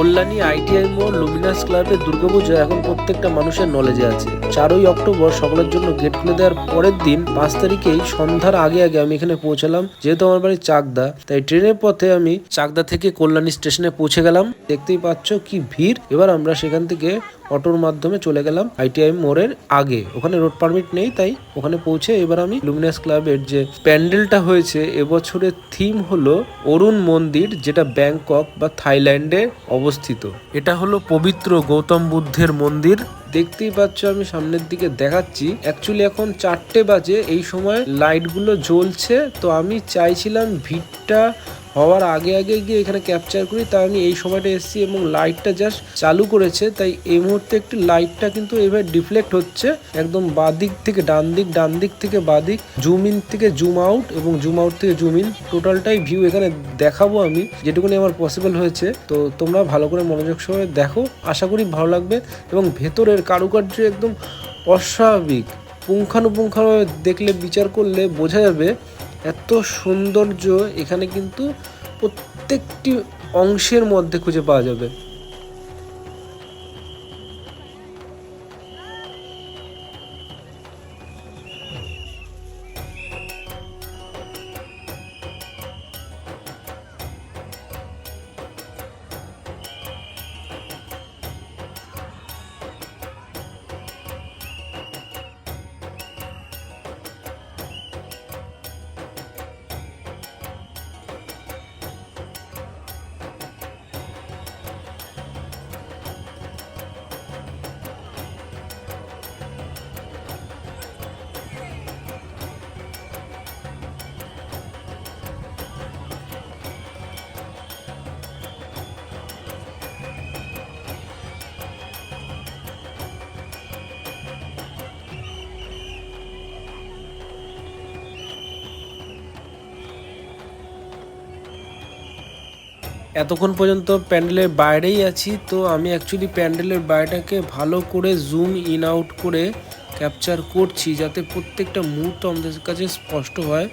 Kalyani ITI মোড় Luminous ক্লাবের দুর্গাপূজা এখন প্রত্যেকটা মানুষের নলেজে আছে। 4ই অক্টোবর সকলের জন্য গেট খুলে দেওয়ার পরের দিন 5 তারিখেই সন্ধ্যার আগে আমি এখানে পৌঁছালাম। যেহেতু আমার বাড়ি চাকদা, তাই ট্রেনের পথে আমি চাকদা থেকে কল্যাণী স্টেশনে পৌঁছে গেলাম। দেখতেই পাচ্ছ কি ভিড়। এবার আমরা সেখান থেকে অটোর মাধ্যমে চলে গেলাম আইটিআই মোড়ের আগে। ওখানে রোড পারমিট নেই, তাই ওখানে পৌঁছে এবার আমি লুমিনাস ক্লাবের যে প্যান্ডেলটা হয়েছে, এবছরের থিম হলো অরুণ মন্দির, যেটা ব্যাংকক বা থাইল্যান্ডে অবস্থিত। এটা হলো পবিত্র গৌতম বুদ্ধের মন্দির। দেখতেই পাচ্ছ আমি সামনের দিকে দেখাচ্ছি। অ্যাকচুয়ালি এখন 4টে বাজে, এই সময় লাইটগুলো জ্বলছে। তো আমি চাইছিলাম ভিড়টা হওয়ার আগে গিয়ে এখানে ক্যাপচার করি, তাই আমি এই সময়টা এসেছি এবং লাইটটা জাস্ট চালু করেছে। তাই এই মুহূর্তে একটু লাইটটা কিন্তু এবার ডিফ্লেক্ট হচ্ছে, একদম বাদিক থেকে ডান দিক, ডান দিক থেকে বাদিক, জুম ইন থেকে জুম আউট এবং জুম আউট থেকে জুম ইন, টোটালটাই ভিউ এখানে দেখাবো আমি যেটুকুনি আমার পসিবল হয়েছে। তো তোমরা ভালো করে মনোযোগ সহকারে দেখো, আশা করি ভালো লাগবে। এবং ভেতরের কারুকার্য একদম অস্বাভাবিক, পুঙ্খানুপুঙ্খানুভাবে দেখলে বিচার করলে বোঝা যাবে এত সৌন্দর্য এখানে কিন্তু প্রত্যেকটি অংশের মধ্যে খুঁজে পাওয়া যাবে। এতক্ষণ পর্যন্ত প্যান্ডেলের বাইরেই আছি। তো আমি অ্যাকচুয়ালি প্যান্ডেলের বাইরেটাকে ভালো করে জুম ইন আউট করে ক্যাপচার করছি, যাতে প্রত্যেকটা মুহূর্ত আমাদের কাছে স্পষ্ট হয়।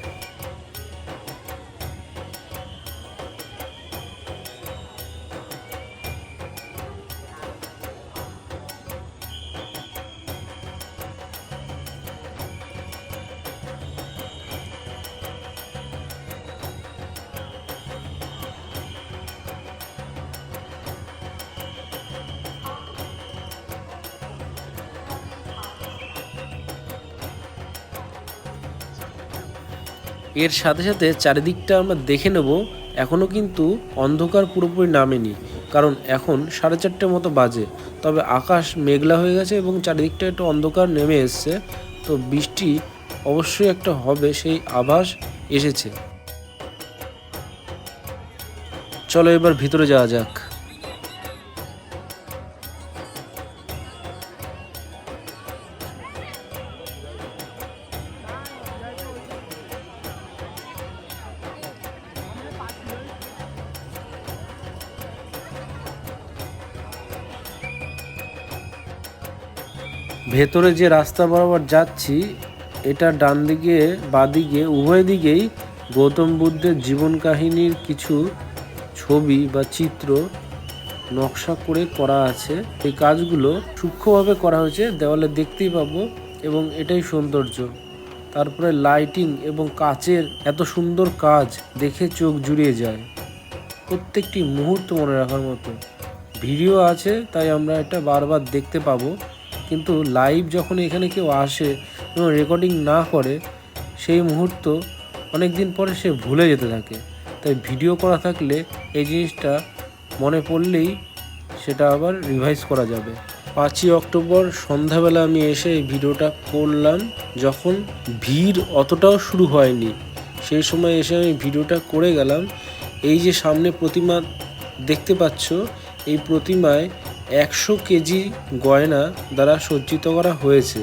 এর সাথে সাথে চারিদিকটা আমরা দেখে নেব। এখনও কিন্তু অন্ধকার পুরোপুরি নামেনি, কারণ এখন 4:30 মতো বাজে। তবে আকাশ মেঘলা হয়ে গেছে এবং চারিদিকটা একটু অন্ধকার নেমে এসছে। তো বৃষ্টি অবশ্যই একটা হবে, সেই আভাস এসেছে। চলো এবার ভিতরে যাওয়া যাক। ভেতরে যে রাস্তা বরাবর যাচ্ছি, এটা ডান দিকে বাদিকে উভয় দিকেই গৌতম বুদ্ধের জীবন কাহিনীর কিছু ছবি বা চিত্র নকশা করে করা আছে। এই কাজগুলো সূক্ষ্মভাবে করা হয়েছে, দেওয়ালে দেখতেই পাবো এবং এটাই সৌন্দর্য। তারপরে লাইটিং এবং কাচের এত সুন্দর কাজ দেখে চোখ জুড়িয়ে যায়। প্রত্যেকটি মুহূর্ত মনে রাখার মতো। ভিডিও আছে, তাই আমরা এটা বারবার দেখতে পাবো, কিন্তু লাইভ যখন এখানে কেউ আসে এবং রেকর্ডিং না করে, সেই মুহূর্ত অনেক দিন পরে সে ভুলে যেতে থাকে। তাই ভিডিও করা থাকলে এই জিনিসটা মনে পড়লেই সেটা আবার রিভাইজ করা যাবে। 5ই অক্টোবর সন্ধ্যাবেলা আমি এসে এই ভিডিওটা করলাম, যখন ভিড় অতটাও শুরু হয়নি। সেই সময় এসে আমি ভিডিওটা করে গেলাম। এই যে সামনে প্রতিমা দেখতে পাচ্ছ, এই প্রতিমায় 100 কেজি গয়না দ্বারা সজ্জিত করা হয়েছে।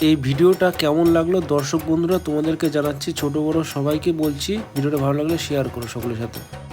এই ভিডিওটা কেমন লাগলো দর্শক বন্ধুরা তোমাদেরকে জানাচ্ছি, ছোট বড় সবাইকে বলছি ভিডিওটা ভালো লাগলে শেয়ার করো সকলের সাথে।